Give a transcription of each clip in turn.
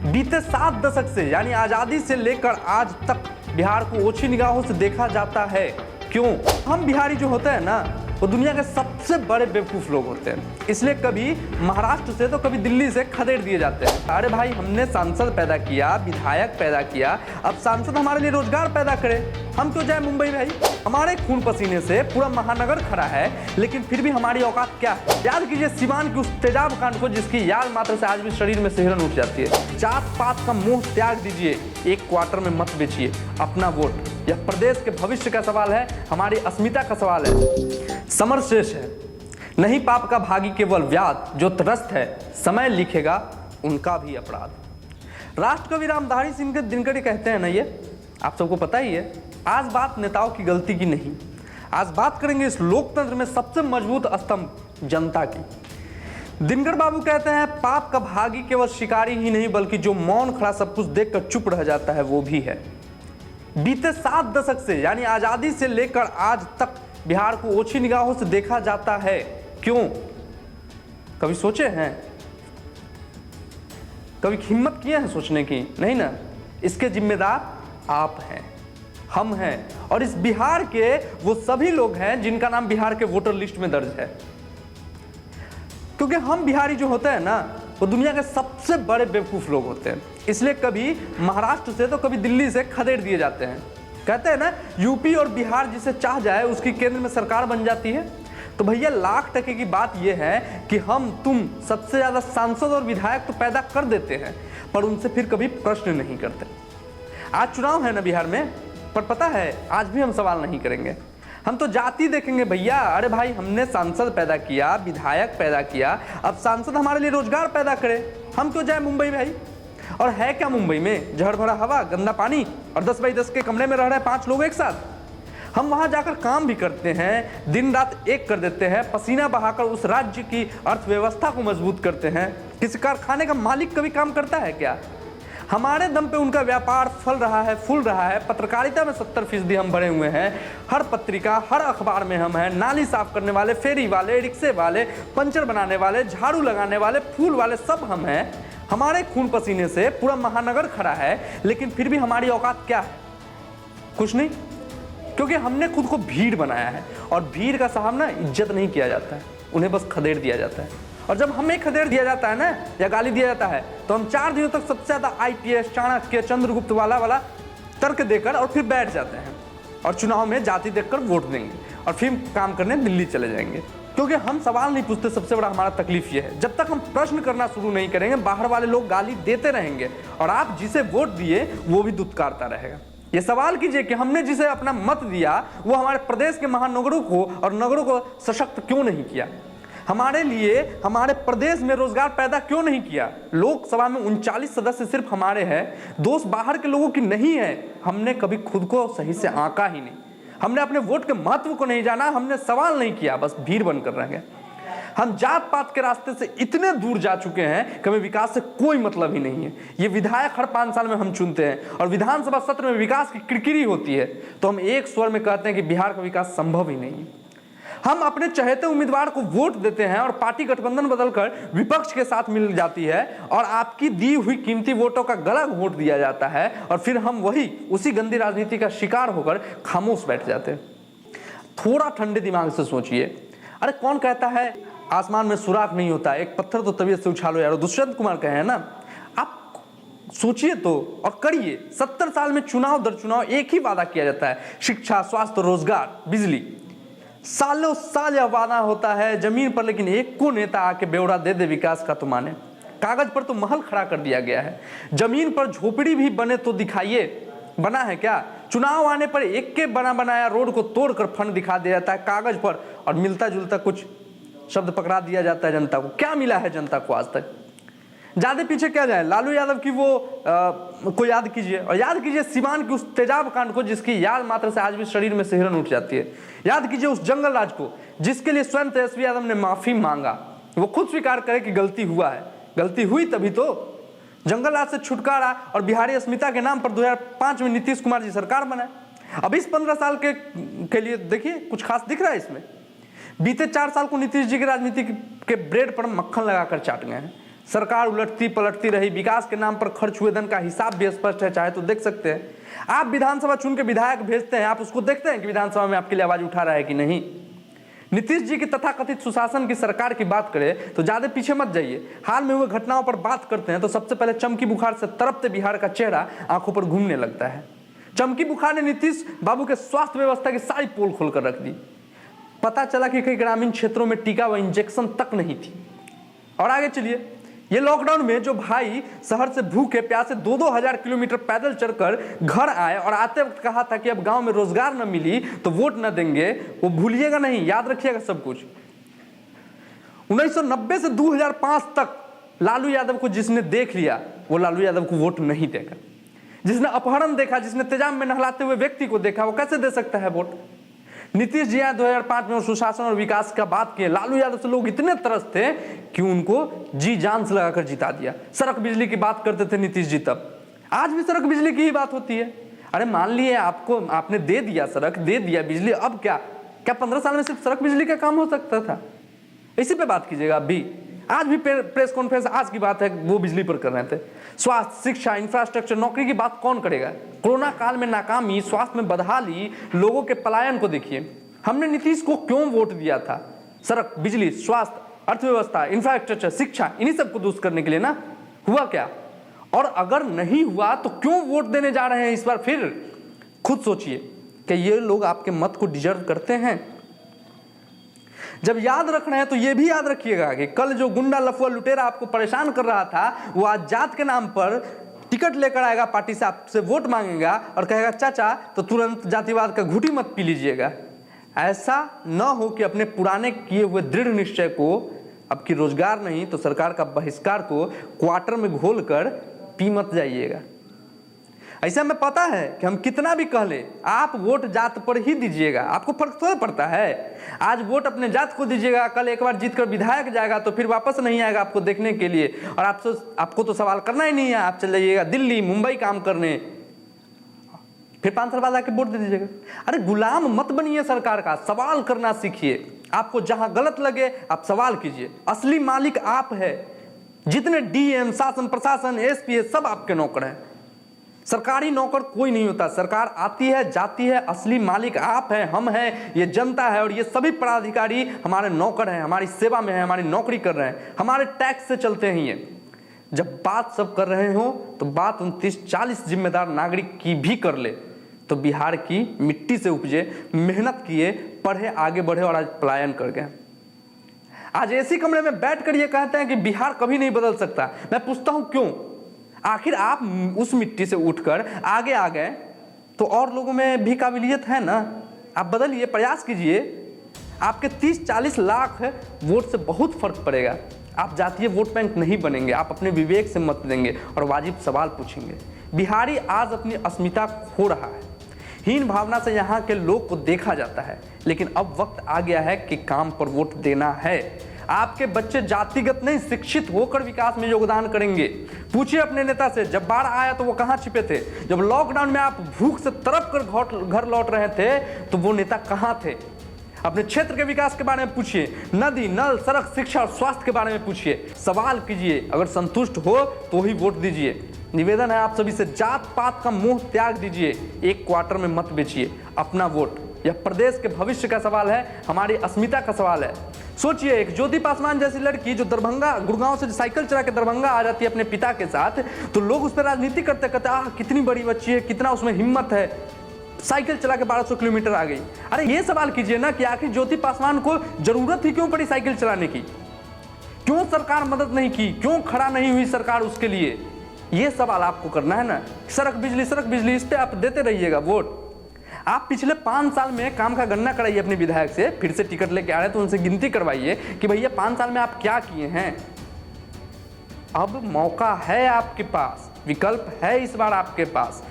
बीते 7 दशक से यानी आज़ादी से लेकर आज तक बिहार को ओछी निगाहों से देखा जाता है। क्यों? हम बिहारी जो होते हैं ना, वो दुनिया के सबसे बड़े बेवकूफ़ लोग होते हैं, इसलिए कभी महाराष्ट्र से तो कभी दिल्ली से खदेड़ दिए जाते हैं। अरे भाई, हमने सांसद पैदा किया, विधायक पैदा किया, अब सांसद हमारे लिए रोजगार पैदा करे। हम क्यों जाए मुंबई? भाई, हमारे खून पसीने से पूरा महानगर खड़ा है, लेकिन फिर भी हमारी औकात क्या है? याद कीजिए सीवान की उस तेजाब कांड को, जिसकी याद मात्र से आज भी शरीर में सिहरन उठ जाती है। जात पात का मोह त्याग दीजिए, एक क्वार्टर में मत बेचिए अपना वोट। यह प्रदेश के भविष्य का सवाल है, हमारी अस्मिता का सवाल है। समर शेष है, नहीं पाप का भागी केवल व्याध, जो त्रस्त है समय लिखेगा उनका भी अपराध। राष्ट्र कवि रामधारी सिंह के दिनकर कहते हैं ना, ये आप सबको पता ही है। आज बात नेताओं की गलती की नहीं, आज बात करेंगे इस लोकतंत्र में सबसे मजबूत स्तंभ जनता की। दिनकर बाबू कहते हैं, पाप का भागी केवल शिकारी ही नहीं, बल्कि जो मौन खड़ा सब कुछ देखकर चुप रह जाता है वो भी है। बीते 7 दशक से यानी आज़ादी से लेकर आज तक बिहार को ओछी निगाहों से देखा जाता है। क्यों? कभी सोचे हैं? कभी हिम्मत किए हैं सोचने की? नहीं ना। इसके जिम्मेदार आप हैं, हम हैं, और इस बिहार के वो सभी लोग हैं जिनका नाम बिहार के वोटर लिस्ट में दर्ज है। क्योंकि हम बिहारी जो होते हैं ना, वो दुनिया के सबसे बड़े बेवकूफ़ लोग होते हैं, इसलिए कभी महाराष्ट्र से तो कभी दिल्ली से खदेड़ दिए जाते हैं। कहते हैं ना, यूपी और बिहार जिसे चाह जाए उसकी केंद्र में सरकार बन जाती है। तो भैया, लाख टके की बात यह है कि हम तुम सबसे ज़्यादा सांसद और विधायक तो पैदा कर देते हैं, पर उनसे फिर कभी प्रश्न नहीं करते। आज चुनाव है ना बिहार में, पर पता है आज भी हम सवाल नहीं करेंगे, हम तो जाति देखेंगे भैया। अरे भाई, हमने सांसद पैदा किया, विधायक पैदा किया, अब सांसद हमारे लिए रोजगार पैदा करे। हम क्यों जाए मुंबई? भाई, और है क्या मुंबई में? जहर भरा हवा, गंदा पानी, और 10 बाई 10 के कमरे में रह रहे 5 लोग एक साथ। हम वहां जाकर काम भी करते हैं, दिन रात एक कर देते हैं, पसीना बहाकर उस राज्य की अर्थव्यवस्था को मजबूत करते हैं। किसी कारखाने का मालिक कभी काम करता है क्या? हमारे दम पे उनका व्यापार फल रहा है, फूल रहा है। पत्रकारिता में 70% हम भरे हुए हैं, हर पत्रिका, हर अखबार में हम हैं। नाली साफ करने वाले, फेरी वाले, रिक्शे वाले, पंचर बनाने वाले, झाड़ू लगाने वाले, फूल वाले, सब हम हैं। हमारे खून पसीने से पूरा महानगर खड़ा है, लेकिन फिर भी हमारी औकात क्या है? कुछ नहीं, क्योंकि हमने खुद को भीड़ बनाया है, और भीड़ का सामना इज्जत नहीं किया जाता है, उन्हें बस खदेड़ दिया जाता है। और जब हमें खदेड़ दिया जाता है ना, या गाली दिया जाता है, तो हम 4 दिनों तक सबसे ज्यादा IPS, चाणक्य, चंद्रगुप्त वाला तर्क देकर और फिर बैठ जाते हैं, और चुनाव में जाति देखकर वोट देंगे, और फिर काम करने दिल्ली चले जाएंगे। क्योंकि हम सवाल नहीं पूछते। सबसे बड़ा हमारा तकलीफ ये है, जब तक हम प्रश्न करना शुरू नहीं करेंगे, बाहर वाले लोग गाली देते रहेंगे, और आप जिसे वोट दिए वो भी दुत्कारता रहेगा। ये सवाल कीजिए कि हमने जिसे अपना मत दिया, वो हमारे प्रदेश के महानगरों को और नगरों को सशक्त क्यों नहीं किया? हमारे लिए, हमारे प्रदेश में रोजगार पैदा क्यों नहीं किया? लोकसभा में 39 सदस्य सिर्फ हमारे हैं, दोस्त बाहर के लोगों की नहीं है। हमने कभी खुद को सही से आंका ही नहीं, हमने अपने वोट के महत्व को नहीं जाना, हमने सवाल नहीं किया, बस भीड़ बनकर रह गए। हम जात पात के रास्ते से इतने दूर जा चुके हैं कि हमें विकास से कोई मतलब ही नहीं है। ये विधायक हर 5 साल में हम चुनते हैं, और विधानसभा सत्र में विकास की किरकिरी होती है, तो हम एक स्वर में कहते हैं कि बिहार का विकास संभव ही नहीं है। हम अपने चहेते उम्मीदवार को वोट देते हैं, और पार्टी गठबंधन बदलकर विपक्ष के साथ मिल जाती है, और आपकी दी हुई कीमती वोटों का गलत वोट दिया जाता है, और फिर हम वही उसी गंदी राजनीति का शिकार होकर खामोश बैठ जाते हैं। थोड़ा ठंडे दिमाग से सोचिए। अरे कौन कहता है आसमान में सुराख नहीं होता, एक पत्थर तो तबीयत से उछालो यारो, दुष्यंत कुमार कहे हैं ना। आप सोचिए तो और करिए। 70 साल में चुनाव दर चुनाव एक ही वादा किया जाता है, शिक्षा, स्वास्थ्य, रोजगार, बिजली। सालों साल यह वादा होता है जमीन पर, लेकिन एक को नेता आके ब्यौरा दे दे विकास का तो माने। कागज पर तो महल खड़ा कर दिया गया है, जमीन पर झोपड़ी भी बने तो दिखाइए, बना है क्या? चुनाव आने पर एक के बना बनाया रोड को तोड़कर फंड दिखा दिया जाता है कागज पर, और मिलता जुलता कुछ शब्द पकड़ा दिया जाता है जनता को। क्या मिला है जनता को आज तक? ज्यादा पीछे क्या जाए, लालू यादव की वो को याद कीजिए, और याद कीजिए सीवान की उस तेजाब कांड को, जिसकी याद मात्र से आज भी शरीर में सिहरन उठ जाती है। याद कीजिए उस जंगल राज को, जिसके लिए स्वयं तेजस्वी यादव ने माफी मांगा। वो खुद स्वीकार करे कि गलती हुआ है, गलती हुई तभी तो जंगल राज से छुटकारा और बिहारी अस्मिता के नाम पर 2005 में नीतीश कुमार जी सरकार बनाए। अब इस 15 साल के लिए देखिए कुछ खास दिख रहा है इसमें? बीते 4 साल को नीतीश जी की राजनीति के ब्रेड पर मक्खन लगाकर चाट गए हैं। सरकार उलटती पलटती रही, विकास के नाम पर खर्च हुए धन का हिसाब भी स्पष्ट है, चाहे तो देख सकते हैं। आप विधानसभा चुन के विधायक भेजते हैं, आप उसको देखते हैं कि विधानसभा में आपके लिए आवाज उठा रहा है कि नहीं। नीतीश जी की तथाकथित सुशासन की सरकार की बात करें तो ज्यादा पीछे मत जाइए। हाल में हुए घटनाओं पर बात करते हैं तो सबसे पहले चमकी बुखार से तड़पते बिहार का चेहरा आंखों पर घूमने लगता है। चमकी बुखार ने नीतीश बाबू के स्वास्थ्य व्यवस्था की सारी पोल खोल कर रख दी। पता चला कि कई ग्रामीण क्षेत्रों में टीका व इंजेक्शन तक नहीं थी। और आगे चलिए, ये लॉकडाउन में जो भाई शहर से भूखे प्यासे 2-2 हजार किलोमीटर पैदल चलकर घर आए और आते वक्त कहा था कि अब गांव में रोजगार न मिली तो वोट न देंगे, वो भूलिएगा नहीं, याद रखिएगा सब कुछ। 1990 से 2005 तक लालू यादव को जिसने देख लिया वो लालू यादव को वोट नहीं देगा। जिसने अपहरण देखा, जिसने तेजाब में नहलाते हुए व्यक्ति को देखा, वो कैसे दे सकता है वोट। नीतीश जी 2005 में सुशासन और विकास का बात किए, लालू यादव से लोग इतने तरस थे कि उनको जी जान से लगाकर जिता दिया। सड़क बिजली की बात करते थे नीतीश जी तब, आज भी सड़क बिजली की ही बात होती है। अरे मान लिए आपने दे दिया सड़क, दे दिया बिजली, अब क्या 15 साल में सिर्फ सड़क बिजली का काम हो सकता था? इसी पे बात कीजिएगा। अभी आज भी प्रेस कॉन्फ्रेंस आज की बात है वो बिजली पर कर रहे थे। स्वास्थ्य, शिक्षा, इंफ्रास्ट्रक्चर, नौकरी की बात कौन करेगा? कोरोना काल में नाकामी, स्वास्थ्य में बदहाली, लोगों के पलायन को देखिए। हमने नीतीश को क्यों वोट दिया था? सड़क, बिजली, स्वास्थ्य, अर्थव्यवस्था, इंफ्रास्ट्रक्चर, शिक्षा, इन्हीं सबको दुरुस्त करने के लिए ना। हुआ क्या? और अगर नहीं हुआ तो क्यों वोट देने जा रहे हैं इस बार? फिर खुद सोचिए कि ये लोग आपके मत को डिजर्व करते हैं। जब याद रख रहे हैं तो ये भी याद रखिएगा कि कल जो गुंडा लफुआ लुटेरा आपको परेशान कर रहा था, वो आज जात के नाम पर टिकट लेकर आएगा, पार्टी से आपसे वोट मांगेगा और कहेगा चाचा तो तुरंत जातिवाद का घूंटी मत पी लीजिएगा। ऐसा न हो कि अपने पुराने किए हुए दृढ़ निश्चय को, अब की रोजगार नहीं तो सरकार का बहिष्कार को क्वार्टर में घोल कर पी मत जाइएगा। ऐसा हमें पता है कि हम कितना भी कह ले, आप वोट जात पर ही दीजिएगा, आपको फर्क थोड़ा पड़ता है। आज वोट अपने जात को दीजिएगा, कल एक बार जीत कर विधायक जाएगा तो फिर वापस नहीं आएगा आपको देखने के लिए, और आपको तो सवाल करना ही नहीं है। आप चल जाइएगा दिल्ली, मुंबई काम करने, फिर 5 साल बाद आके वोट दे दीजिएगा। अरे गुलाम मत बनिए सरकार का, सवाल करना सीखिए। आपको जहां गलत लगे आप सवाल कीजिए। असली मालिक आप है। जितने डीएम, शासन प्रशासन, एसपी सब आपके नौकर हैं। सरकारी नौकर कोई नहीं होता। सरकार आती है जाती है, असली मालिक आप हैं, हम हैं, ये जनता है। और ये सभी पदाधिकारी हमारे नौकर हैं, हमारी सेवा में है, हमारी नौकरी कर रहे हैं, हमारे टैक्स से चलते हैं ये। जब बात सब कर रहे हो तो बात 29-40 जिम्मेदार नागरिक की भी कर ले तो बिहार की मिट्टी से उपजे, मेहनत किए, पढ़े, आगे बढ़े और आज पलायन कर गए। आज एसी कमरे में बैठकर ये कहते हैं कि बिहार कभी नहीं बदल सकता। मैं पूछता हूं क्यों? आखिर आप उस मिट्टी से उठकर आगे आ गए तो और लोगों में भी काबिलियत है ना। आप बदलिए, प्रयास कीजिए। आपके 30-40 लाख वोट से बहुत फर्क पड़ेगा। आप जातीय वोट बैंक नहीं बनेंगे, आप अपने विवेक से मत देंगे और वाजिब सवाल पूछेंगे। बिहारी आज अपनी अस्मिता खो रहा है। हीन भावना से यहाँ के लोग को देखा जाता है, लेकिन अब वक्त आ गया है कि काम पर वोट देना है। आपके बच्चे जातिगत नहीं शिक्षित होकर विकास में योगदान करेंगे। पूछिए अपने नेता से, जब बाढ़ आया तो वो कहाँ छिपे थे? जब लॉकडाउन में आप भूख से तड़प कर घर लौट रहे थे तो वो नेता कहाँ थे? अपने क्षेत्र के विकास के बारे में पूछिए, नदी, नल, सड़क, शिक्षा और स्वास्थ्य के बारे में पूछिए। सवाल कीजिए, अगर संतुष्ट हो तो ही वोट दीजिए। निवेदन है आप सभी से, जात पात का मोह त्याग दीजिए, एक क्वार्टर में मत बेचिए अपना वोट। यह प्रदेश के भविष्य का सवाल है, हमारी अस्मिता का सवाल है। सोचिए, एक ज्योति पासवान जैसी लड़की जो दरभंगा, गुड़गांव से साइकिल चला के दरभंगा आ जाती है अपने पिता के साथ, तो लोग उस पर राजनीति करते कहते आह कितनी बड़ी बच्ची है, कितना उसमें हिम्मत है, साइकिल चला के 1200 किलोमीटर आ गई। अरे ये सवाल कीजिए ना कि आखिर ज्योति पासवान को जरूरत ही क्यों पड़ी साइकिल चलाने की? क्यों सरकार मदद नहीं की? क्यों खड़ा नहीं हुई सरकार उसके लिए? ये सवाल आपको करना है ना। सड़क बिजली, इस पे आप देते रहिएगा वोट। आप पिछले 5 साल में काम का गणना कराइए अपने विधायक से, फिर से टिकट लेके आ रहे हैं तो उनसे गिनती करवाइए कि भैया 5 साल में आप क्या किए हैं। अब मौका है आपके पास, विकल्प है इस बार आपके पास।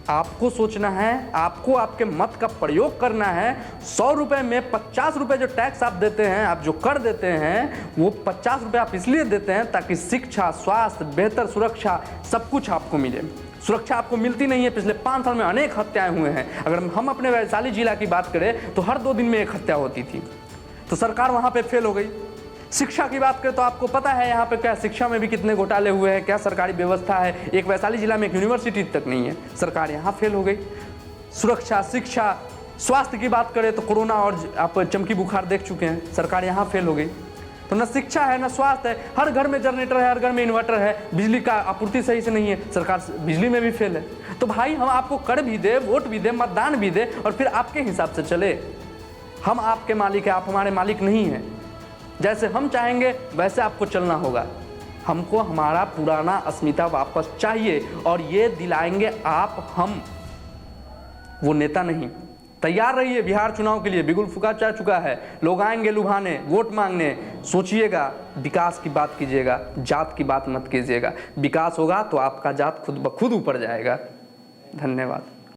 आपको सोचना है, आपको आपके मत का प्रयोग करना है। 100 रुपये में 50 रुपये जो टैक्स आप देते हैं, आप जो कर देते हैं, वो 50 रुपये आप इसलिए देते हैं ताकि शिक्षा, स्वास्थ्य, बेहतर सुरक्षा, सब कुछ आपको मिले। सुरक्षा आपको मिलती नहीं है। पिछले 5 साल में अनेक हत्याएं हुए हैं। अगर हम अपने वैशाली जिला की बात करें तो हर 2 दिन में 1 हत्या होती थी। तो सरकार वहां पे फेल हो गई। शिक्षा की बात करें तो आपको पता है यहाँ पे क्या शिक्षा में भी कितने घोटाले हुए हैं, क्या सरकारी व्यवस्था है। एक वैशाली जिला में एक यूनिवर्सिटी तक नहीं है, सरकार यहाँ फेल हो गई। सुरक्षा, शिक्षा, स्वास्थ्य की बात करें तो कोरोना और आप चमकी बुखार देख चुके हैं, सरकार यहाँ फेल हो गई। तो न शिक्षा है, न स्वास्थ्य है, हर घर में जनरेटर है, हर घर में इन्वर्टर है, बिजली का आपूर्ति सही से नहीं है, सरकार बिजली में भी फेल है। तो भाई हम आपको कर भी दे, वोट भी दे, मतदान भी दे और फिर आपके हिसाब से चले। हम आपके मालिक हैं, आप हमारे मालिक नहीं हैं। जैसे हम चाहेंगे वैसे आपको चलना होगा। हमको हमारा पुराना अस्मिता वापस चाहिए और ये दिलाएंगे आप हम, वो नेता नहीं। तैयार रहिए बिहार चुनाव के लिए, बिगुल फूका जा चुका है, लोग आएंगे लुभाने, वोट मांगने। सोचिएगा, विकास की बात कीजिएगा, जात की बात मत कीजिएगा। विकास होगा तो आपका जात खुद ब खुद ऊपर जाएगा। धन्यवाद।